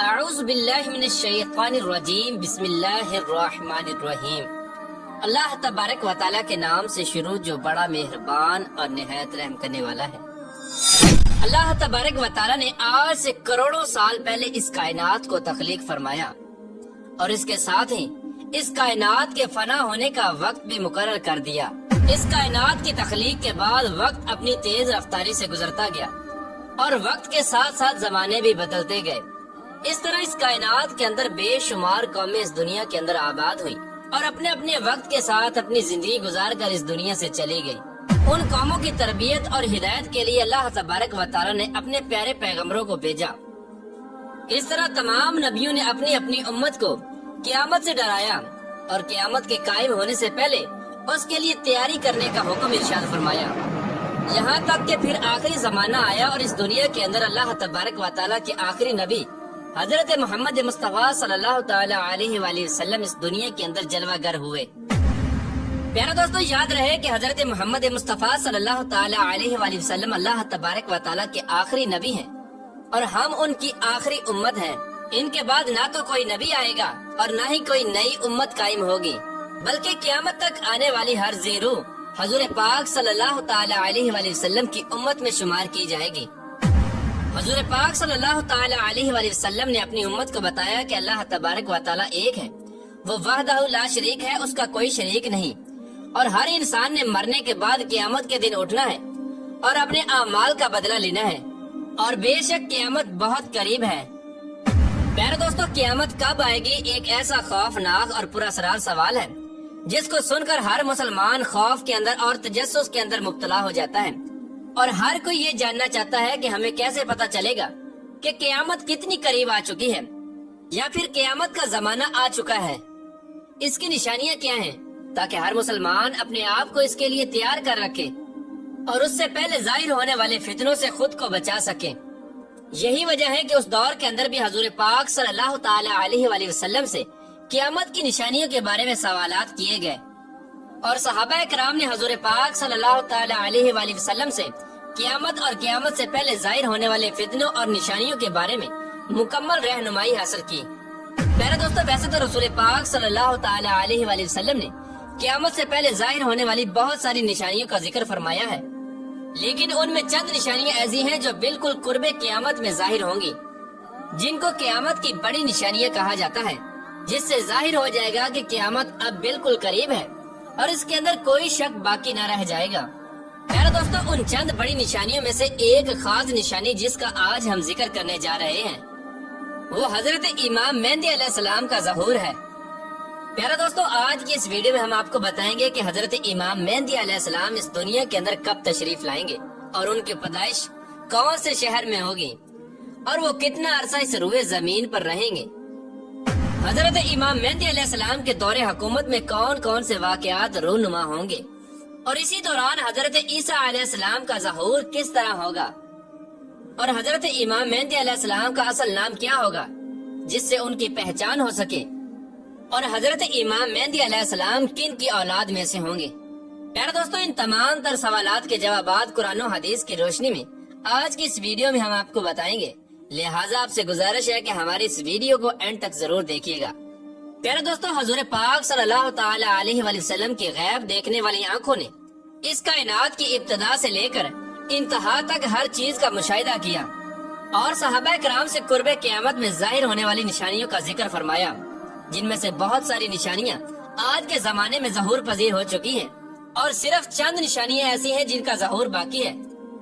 اعوذ باللہ من الشیطان الرجیم بسم اللہ الرحمن الرحیم۔ اللہ تبارک و تعالیٰ کے نام سے شروع جو بڑا مہربان اور نہایت رحم کرنے والا ہے۔ اللہ تبارک و تعالیٰ نے آج سے کروڑوں سال پہلے اس کائنات کو تخلیق فرمایا اور اس کے ساتھ ہی اس کائنات کے فنا ہونے کا وقت بھی مقرر کر دیا۔ اس کائنات کی تخلیق کے بعد وقت اپنی تیز رفتاری سے گزرتا گیا اور وقت کے ساتھ ساتھ زمانے بھی بدلتے گئے۔ اس طرح اس کائنات کے اندر بے شمار قومیں اس دنیا کے اندر آباد ہوئی اور اپنے اپنے وقت کے ساتھ اپنی زندگی گزار کر اس دنیا سے چلی گئی۔ ان قوموں کی تربیت اور ہدایت کے لیے اللہ تبارک و تعالیٰ نے اپنے پیارے پیغمبروں کو بھیجا۔ اس طرح تمام نبیوں نے اپنی اپنی امت کو قیامت سے ڈرایا اور قیامت کے قائم ہونے سے پہلے اس کے لیے تیاری کرنے کا حکم ارشاد فرمایا، یہاں تک کہ پھر آخری زمانہ آیا اور اس دنیا کے اندر اللہ تبارک و تعالیٰ کے آخری نبی حضرت محمد مصطفیٰ صلی اللہ تعالی علیہ وآلہ وسلم اس دنیا کے اندر جلوہ گر ہوئے۔ پیارے دوستو، یاد رہے کہ حضرت محمد مصطفیٰ صلی اللہ تعالی علیہ وآلہ وسلم اللہ تبارک و تعالیٰ کے آخری نبی ہیں اور ہم ان کی آخری امت ہیں۔ ان کے بعد نہ تو کوئی نبی آئے گا اور نہ ہی کوئی نئی امت قائم ہوگی، بلکہ قیامت تک آنے والی ہر زیرو حضور پاک صلی اللہ تعالی علیہ وآلہ وسلم کی امت میں شمار کی جائے گی۔ حضور پاک صلی اللہ تعالی علیہ وآلہ وسلم نے اپنی امت کو بتایا کہ اللہ تبارک و تعالیٰ ایک ہے، وہ وحدہ لا شریک ہے، اس کا کوئی شریک نہیں، اور ہر انسان نے مرنے کے بعد قیامت کے دن اٹھنا ہے اور اپنے اعمال کا بدلہ لینا ہے، اور بے شک قیامت بہت قریب ہے۔ پیارے دوستو، قیامت کب آئے گی ایک ایسا خوفناک اور پراسرار سوال ہے جس کو سن کر ہر مسلمان خوف کے اندر اور تجسس کے اندر مبتلا ہو جاتا ہے، اور ہر کوئی یہ جاننا چاہتا ہے کہ ہمیں کیسے پتا چلے گا کہ قیامت کتنی قریب آ چکی ہے یا پھر قیامت کا زمانہ آ چکا ہے، اس کی نشانیاں کیا ہیں، تاکہ ہر مسلمان اپنے آپ کو اس کے لیے تیار کر رکھے اور اس سے پہلے ظاہر ہونے والے فتنوں سے خود کو بچا سکے۔ یہی وجہ ہے کہ اس دور کے اندر بھی حضور پاک صلی اللہ تعالی علیہ وآلہ وسلم سے قیامت کی نشانیوں کے بارے میں سوالات کیے گئے، اور صحابہ کرام نے حضور پاک صلی اللہ تعالی علیہ وآلہ وسلم سے قیامت اور قیامت سے پہلے ظاہر ہونے والے فتنوں اور نشانیوں کے بارے میں مکمل رہنمائی حاصل کی۔ پیارے دوستو، ویسے تو رسول پاک صلی اللہ تعالی علیہ وآلہ وسلم نے قیامت سے پہلے ظاہر ہونے والی بہت ساری نشانیوں کا ذکر فرمایا ہے، لیکن ان میں چند نشانیاں ایسی ہیں جو بالکل قرب قیامت میں ظاہر ہوں گی، جن کو قیامت کی بڑی نشانیاں کہا جاتا ہے، جس سے ظاہر ہو جائے گا کہ قیامت اب بالکل قریب ہے اور اس کے اندر کوئی شک باقی نہ رہ جائے گا۔ پیارے دوستو، ان چند بڑی نشانیوں میں سے ایک خاص نشانی جس کا آج ہم ذکر کرنے جا رہے ہیں وہ حضرت امام مہدی علیہ السلام کا ظہور ہے۔ پیارے دوستو، آج کی اس ویڈیو میں ہم آپ کو بتائیں گے کہ حضرت امام مہدی علیہ السلام اس دنیا کے اندر کب تشریف لائیں گے اور ان کی پیدائش کون سے شہر میں ہوگی اور وہ کتنا عرصہ اس روئے زمین پر رہیں گے۔ حضرت امام مہدی علیہ السلام کے دور حکومت میں کون کون سے واقعات رونما ہوں گے، اور اسی دوران حضرت عیسیٰ علیہ السلام کا ظہور کس طرح ہوگا، اور حضرت امام مہدی علیہ السلام کا اصل نام کیا ہوگا جس سے ان کی پہچان ہو سکے، اور حضرت امام مہدی علیہ السلام کن کی اولاد میں سے ہوں گے۔ پیارے دوستو، ان تمام تر سوالات کے جوابات قرآن و حدیث کی روشنی میں آج کی اس ویڈیو میں ہم آپ کو بتائیں گے، لہٰذا آپ سے گزارش ہے کہ ہماری اس ویڈیو کو اینڈ تک ضرور دیکھیے گا۔ پیارے دوستو، حضور پاک صلی اللہ تعالی علیہ وآلہ وسلم کی غیب دیکھنے والی آنکھوں نے اس کائنات کی ابتدا سے لے کر انتہا تک ہر چیز کا مشاہدہ کیا اور صحابہ کرام سے قرب قیامت میں ظاہر ہونے والی نشانیوں کا ذکر فرمایا، جن میں سے بہت ساری نشانیاں آج کے زمانے میں ظہور پذیر ہو چکی ہیں، اور صرف چند نشانیاں ایسی ہیں جن کا ظہور باقی ہے،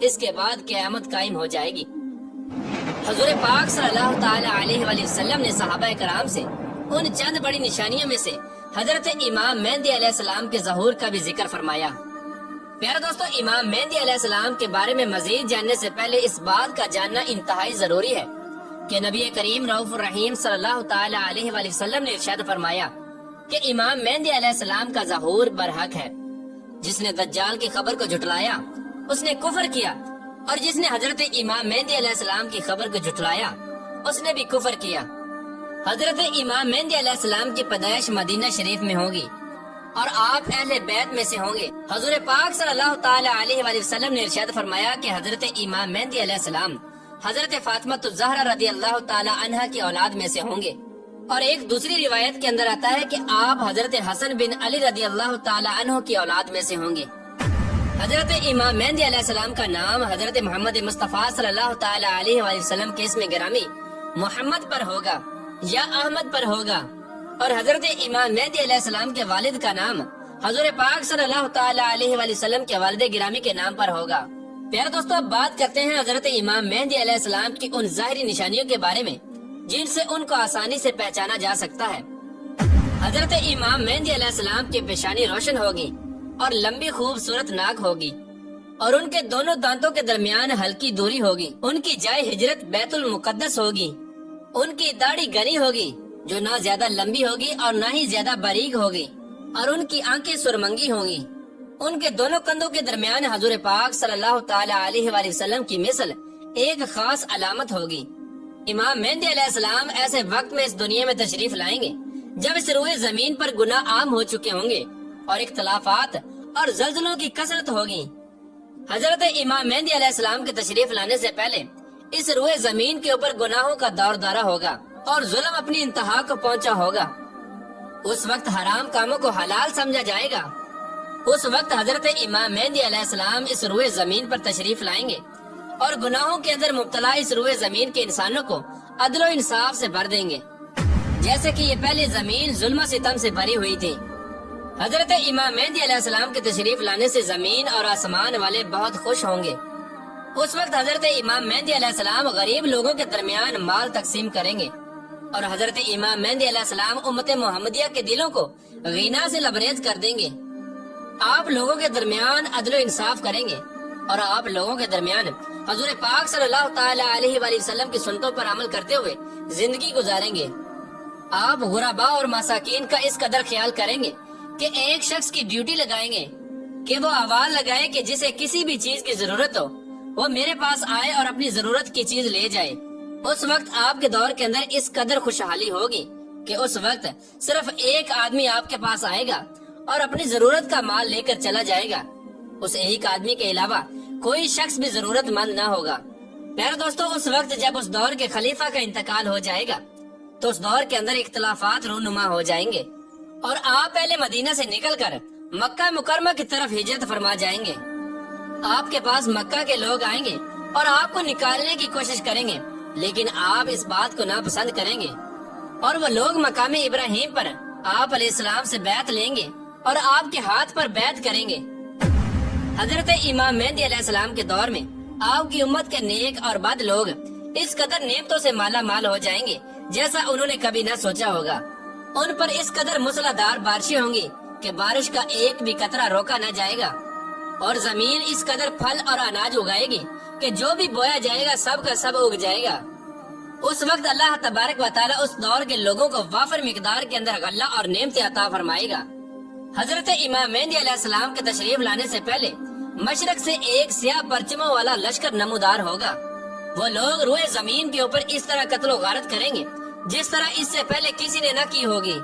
اس کے بعد قیامت قائم ہو جائے گی۔ حضور پاک صلی اللہ تعالی علیہ وآلہ وسلم نے صحابہ کرام سے ان چند بڑی نشانیوں میں سے حضرت امام مہدی علیہ السلام کے ظہور کا بھی ذکر فرمایا۔ پیارے دوستو، امام مہدی علیہ السلام کے بارے میں مزید جاننے سے پہلے اس بات کا جاننا انتہائی ضروری ہے کہ نبی کریم رؤوف الرحیم صلی اللہ تعالی علیہ وآلہ وسلم نے ارشاد فرمایا کہ امام مہدی علیہ السلام کا ظہور برحق ہے۔ جس نے دجال کی خبر کو جھٹلایا اس نے کفر کیا، اور جس نے حضرت امام مہدی علیہ السلام کی خبر کو جھٹلایا اس نے بھی کفر کیا۔ حضرت امام مہدی علیہ السلام کی پیدائش مدینہ شریف میں ہوگی اور آپ اہل بیت میں سے ہوں گے۔ حضور پاک صلی اللہ تعالی علیہ وآلہ وسلم نے ارشاد فرمایا کہ حضرت امام مہدی علیہ السلام حضرت فاطمہ الزہرا رضی اللہ تعالی عنہا کی اولاد میں سے ہوں گے، اور ایک دوسری روایت کے اندر آتا ہے کہ آپ حضرت حسن بن علی رضی اللہ تعالی عنہ کی اولاد میں سے ہوں گے۔ حضرت امام مہدی علیہ السلام کا نام حضرت محمد مصطفیٰ صلی اللہ تعالی علیہ وآلہ وسلم کے اسم گرامی محمد پر ہوگا یا احمد پر ہوگا، اور حضرت امام مہدی علیہ السلام کے والد کا نام حضور پاک صلی اللہ تعالی علیہ وآلہ وسلم کے والد گرامی کے نام پر ہوگا۔ پیارے دوستو، اب بات کرتے ہیں حضرت امام مہدی علیہ السلام کی ان ظاہری نشانیوں کے بارے میں جن سے ان کو آسانی سے پہچانا جا سکتا ہے۔ حضرت امام مہدی علیہ السلام کی پیشانی روشن ہوگی اور لمبی خوبصورت ناک ہوگی، اور ان کے دونوں دانتوں کے درمیان ہلکی دوری ہوگی۔ ان کی جائے ہجرت بیت المقدس ہوگی۔ ان کی داڑھی گھنی ہوگی جو نہ زیادہ لمبی ہوگی اور نہ ہی زیادہ باریک ہوگی، اور ان کی آنکھیں سرمنگی ہوں گی۔ ان کے دونوں کندھوں کے درمیان حضور پاک صلی اللہ تعالی علیہ وآلہ وسلم کی مثل ایک خاص علامت ہوگی۔ امام مہدی علیہ السلام ایسے وقت میں اس دنیا میں تشریف لائیں گے جب اس روئے زمین پر گناہ عام ہو چکے ہوں گے اور اختلافات اور زلزلوں کی کثرت ہوگی۔ حضرت امام مہدی علیہ السلام کے تشریف لانے سے پہلے اس روئے زمین کے اوپر گناہوں کا دور دورہ ہوگا اور ظلم اپنی انتہا کو پہنچا ہوگا۔ اس وقت حرام کاموں کو حلال سمجھا جائے گا۔ اس وقت حضرت امام مہدی علیہ السلام اس روئے زمین پر تشریف لائیں گے اور گناہوں کے اندر مبتلا اس روئے زمین کے انسانوں کو عدل و انصاف سے بھر دیں گے، جیسے کہ یہ پہلے زمین ظلم و ستم سے بھری ہوئی تھی۔ حضرت امام مہدی علیہ السلام کے تشریف لانے سے زمین اور آسمان والے بہت خوش ہوں گے۔ اس وقت حضرت امام مہدی علیہ السلام غریب لوگوں کے درمیان مال تقسیم کریں گے، اور حضرت امام مہدی علیہ السلام امت محمدیہ کے دلوں کو غنا سے لبریز کر دیں گے۔ آپ لوگوں کے درمیان عدل و انصاف کریں گے، اور آپ لوگوں کے درمیان حضور پاک صلی اللہ تعالی علیہ وآلہ وسلم کی سنتوں پر عمل کرتے ہوئے زندگی گزاریں گے۔ آپ غرباء اور مساکین کا اس قدر خیال کریں گے کہ ایک شخص کی ڈیوٹی لگائیں گے کہ وہ آواز لگائے کہ جسے کسی بھی چیز کی ضرورت ہو وہ میرے پاس آئے اور اپنی ضرورت کی چیز لے جائے۔ اس وقت آپ کے دور کے اندر اس قدر خوشحالی ہوگی کہ اس وقت صرف ایک آدمی آپ کے پاس آئے گا اور اپنی ضرورت کا مال لے کر چلا جائے گا۔ اس ایک آدمی کے علاوہ کوئی شخص بھی ضرورت مند نہ ہوگا۔ پیارے دوستو، اس وقت جب اس دور کے خلیفہ کا انتقال ہو جائے گا تو اس دور کے اندر اختلافات رونما ہو جائیں گے، اور آپ پہلے مدینہ سے نکل کر مکہ مکرمہ کی طرف ہجرت فرما جائیں گے۔ آپ کے پاس مکہ کے لوگ آئیں گے اور آپ کو نکالنے کی کوشش کریں گے، لیکن آپ اس بات کو ناپسند کریں گے، اور وہ لوگ مقام ابراہیم پر آپ علیہ السلام سے بیعت لیں گے اور آپ کے ہاتھ پر بیعت کریں گے۔ حضرت امام مہدی علیہ السلام کے دور میں آپ کی امت کے نیک اور بد لوگ اس قدر نعمتوں سے مالا مال ہو جائیں گے جیسا انہوں نے کبھی نہ سوچا ہوگا۔ ان پر اس قدر موسلادھار بارشیں ہوں گی کہ بارش کا ایک بھی قطرہ روکا نہ جائے گا، اور زمین اس قدر پھل اور اناج اگائے گی کہ جو بھی بویا جائے گا سب کا سب اگ جائے گا۔ اس وقت اللہ تبارک و تعالی اس دور کے لوگوں کو وافر مقدار کے اندر غلہ اور نعمتیں عطا فرمائے گا۔ حضرت امام مہدی علیہ السلام کے تشریف لانے سے پہلے مشرق سے ایک سیاہ پرچموں والا لشکر نمودار ہوگا۔ وہ لوگ روئے زمین کے اوپر اس طرح قتل و غارت کریں گے جس طرح اس سے پہلے کسی نے نہ کی ہوگی۔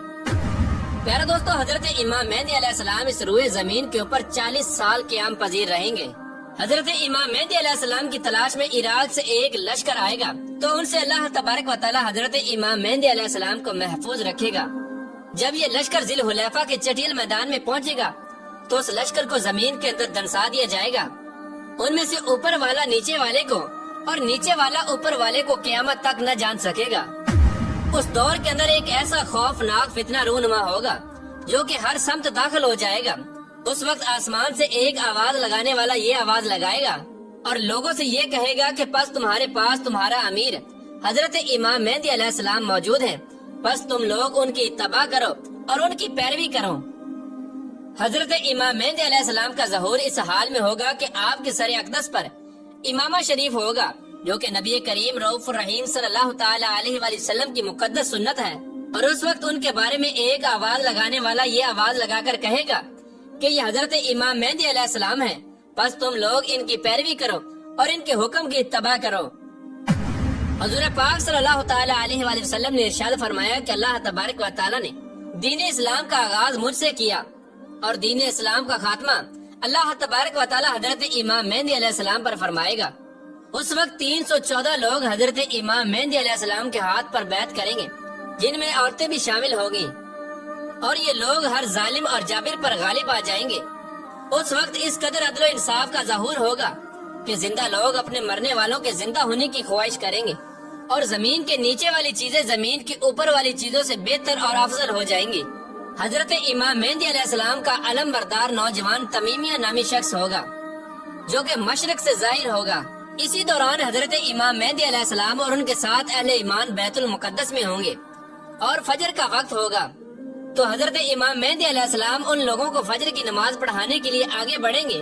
پیارے دوستو، حضرت امام مہدی علیہ السلام اس روئے زمین کے اوپر 40 سال قیام پذیر رہیں گے۔ حضرت امام مہدی علیہ السلام کی تلاش میں عراق سے ایک لشکر آئے گا تو ان سے اللہ تبارک و تعالی حضرت امام مہدی علیہ السلام کو محفوظ رکھے گا۔ جب یہ لشکر ذی الحلیفہ کے چٹیل میدان میں پہنچے گا تو اس لشکر کو زمین کے اندر دنسا دیا جائے گا۔ ان میں سے اوپر والا نیچے والے کو اور نیچے والا اوپر والے کو قیامت تک نہ جان سکے گا۔ اس دور کے اندر ایک ایسا خوفناک فتنہ رونما ہوگا جو کہ ہر سمت داخل ہو جائے گا۔ اس وقت آسمان سے ایک آواز لگانے والا یہ آواز لگائے گا اور لوگوں سے یہ کہے گا کہ پس تمہارے پاس تمہارا امیر حضرت امام مہدی علیہ السلام موجود ہے، پس تم لوگ ان کی اتباع کرو اور ان کی پیروی کرو۔ حضرت امام مہدی علیہ السلام کا ظہور اس حال میں ہوگا کہ آپ کے سر اقدس پر امامہ شریف ہوگا جو کہ نبی کریم رؤوف الرحیم صلی اللہ تعالی علیہ وآلہ وسلم کی مقدس سنت ہے، اور اس وقت ان کے بارے میں ایک آواز لگانے والا یہ آواز لگا کر کہے گا کہ یہ حضرت امام مہدی علیہ السلام ہے، پس تم لوگ ان کی پیروی کرو اور ان کے حکم کی اتباع کرو۔ حضور پاک صلی اللہ تعالی علیہ وآلہ وسلم نے ارشاد فرمایا کہ اللہ تبارک و تعالی نے دین اسلام کا آغاز مجھ سے کیا اور دین اسلام کا خاتمہ اللہ تبارک و تعالی حضرت امام مہدی علیہ السلام پر فرمائے گا۔ اس وقت 314 لوگ حضرت امام مہدی علیہ السلام کے ہاتھ پر بیعت کریں گے، جن میں عورتیں بھی شامل ہوگی، اور یہ لوگ ہر ظالم اور جابر پر غالب آ جائیں گے۔ اس وقت اس قدر عدل و انصاف کا ظہور ہوگا کہ زندہ لوگ اپنے مرنے والوں کے زندہ ہونے کی خواہش کریں گے، اور زمین کے نیچے والی چیزیں زمین کی اوپر والی چیزوں سے بہتر اور افضل ہو جائیں گی۔ حضرت امام مہدی علیہ السلام کا علم بردار نوجوان تمیمیہ نامی شخص ہوگا، جو کہ مشرق سے ظاہر ہوگا۔ اسی دوران حضرت امام مہدی علیہ السلام اور ان کے ساتھ اہل ایمان بیت المقدس میں ہوں گے، اور فجر کا وقت ہوگا تو حضرت امام مہدی علیہ السلام ان لوگوں کو فجر کی نماز پڑھانے کے لیے آگے بڑھیں گے۔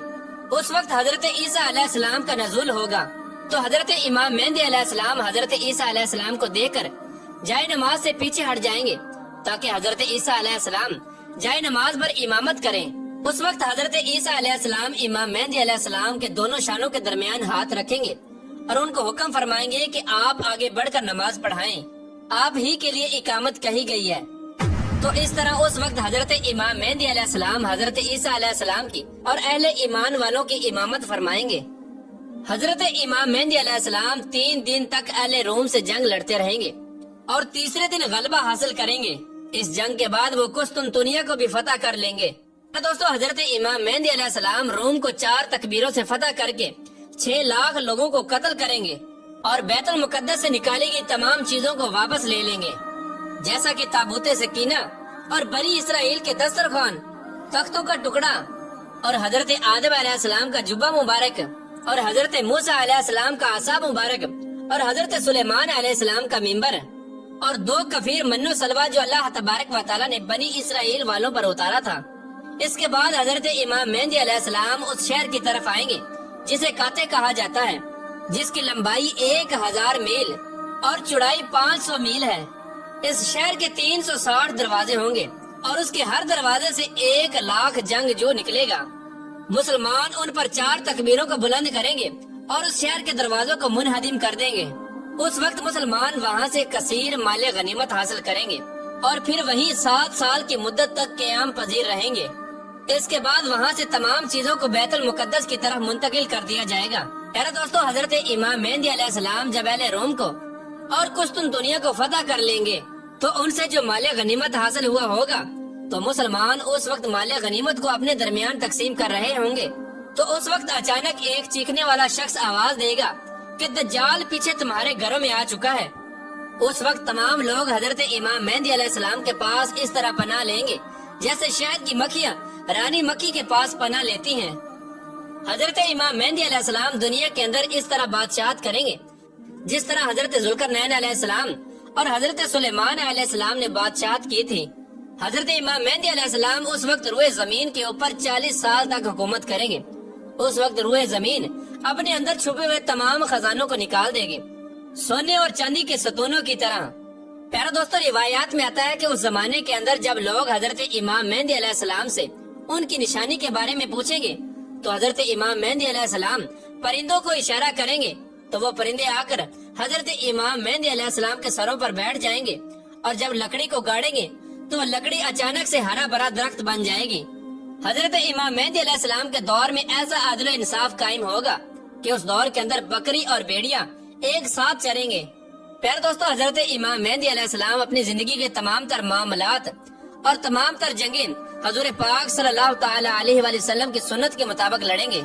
اس وقت حضرت عیسیٰ علیہ السلام کا نزول ہوگا تو حضرت امام مہدی علیہ السلام حضرت عیسیٰ علیہ السلام کو دیکھ کر جائے نماز سے پیچھے ہٹ جائیں گے، تاکہ حضرت عیسیٰ علیہ السلام جائے نماز پر امامت کریں۔ اس وقت حضرت عیسیٰ علیہ السلام امام مہدی علیہ السلام کے دونوں شانوں کے درمیان ہاتھ رکھیں گے اور ان کو حکم فرمائیں گے کہ آپ آگے بڑھ کر نماز پڑھائیں، آپ ہی کے لیے اقامت کہی گئی ہے۔ تو اس طرح اس وقت حضرت امام مہدی علیہ السلام حضرت عیسیٰ علیہ السلام کی اور اہل ایمان والوں کی امامت فرمائیں گے۔ حضرت امام مہدی علیہ السلام 3 دن تک اہل روم سے جنگ لڑتے رہیں گے اور تیسرے دن غلبہ حاصل کریں گے۔ اس جنگ کے بعد وہ قسطنطنیہ کو بھی فتح کر لیں گے۔ دوستو، حضرت امام مہدی علیہ السلام روم کو 4 تکبیروں سے فتح کر کے 6 لاکھ لوگوں کو قتل کریں گے اور بیت المقدس سے نکالی گئی تمام چیزوں کو واپس لے لیں گے، جیسا کہ تابوت سکینہ اور بنی اسرائیل کے دسترخوان، تختوں کا ٹکڑا اور حضرت آدم علیہ السلام کا جبہ مبارک اور حضرت موسیٰ علیہ السلام کا عصا مبارک اور حضرت سلیمان علیہ السلام کا منبر اور 2 کفیر من و سلوہ جو اللہ تبارک و تعالیٰ نے بنی اسرائیل والوں پر اتارا تھا۔ اس کے بعد حضرت امام مہدی علیہ السلام اس شہر کی طرف آئیں گے جسے کاتے کہا جاتا ہے، جس کی لمبائی 1000 میل اور چوڑائی 500 میل ہے۔ اس شہر کے 360 دروازے ہوں گے اور اس کے ہر دروازے سے 1 لاکھ جنگ جو نکلے گا۔ مسلمان ان پر 4 تکبیروں کو بلند کریں گے اور اس شہر کے دروازوں کو منہدم کر دیں گے۔ اس وقت مسلمان وہاں سے کثیر مال غنیمت حاصل کریں گے اور پھر وہیں 7 سال کی مدت تک قیام پذیر رہیں گے۔ اس کے بعد وہاں سے تمام چیزوں کو بیت المقدس کی طرف منتقل کر دیا جائے گا۔ پیارے دوستو، حضرت امام مہدی علیہ السلام جب اہل روم کو اور قسطنطنیہ کو فتح کر لیں گے تو ان سے جو مال غنیمت حاصل ہوا ہوگا تو مسلمان اس وقت مال غنیمت کو اپنے درمیان تقسیم کر رہے ہوں گے۔ تو اس وقت اچانک ایک چیخنے والا شخص آواز دے گا کہ دجال پیچھے تمہارے گھروں میں آ چکا ہے۔ اس وقت تمام لوگ حضرت امام مہدی علیہ السلام کے پاس اس طرح پناہ لیں گے جیسے شہد کی مکھیاں رانی مکھی کے پاس پناہ لیتی ہیں۔ حضرت امام مہدی علیہ السلام دنیا کے اندر اس طرح بادشاہت کریں گے جس طرح حضرت ذوالقرنین علیہ السلام اور حضرت سلیمان علیہ السلام نے بادشاہت کی تھی۔ حضرت امام مہدی علیہ السلام اس وقت روئے زمین کے اوپر 40 سال تک حکومت کریں گے۔ اس وقت روئے زمین اپنے اندر چھپے ہوئے تمام خزانوں کو نکال دے گی، سونے اور چاندی کے ستونوں کی طرح۔ پیارا دوستو، روایات میں آتا ہے کہ اس زمانے کے اندر جب لوگ حضرت امام مہدی علیہ السلام سے ان کی نشانی کے بارے میں پوچھیں گے تو حضرت امام مہدی علیہ السلام پرندوں کو اشارہ کریں گے تو وہ پرندے آ کر حضرت امام مہدی علیہ السلام کے سروں پر بیٹھ جائیں گے، اور جب لکڑی کو گاڑیں گے تو لکڑی اچانک سے ہرا بھرا درخت بن جائے گی۔ حضرت امام مہدی علیہ السلام کے دور میں ایسا عدل و انصاف قائم ہوگا کہ اس دور کے اندر بکری اور بھیڑیاں ایک ساتھ چریں گے۔ پیارے دوستو، حضرت امام مہدی علیہ السلام اپنی زندگی کے تمام تر معاملات اور تمام تر جنگیں حضور پاک صلی اللہ تعالی علیہ وآلہ وسلم کی سنت کے مطابق لڑیں گے۔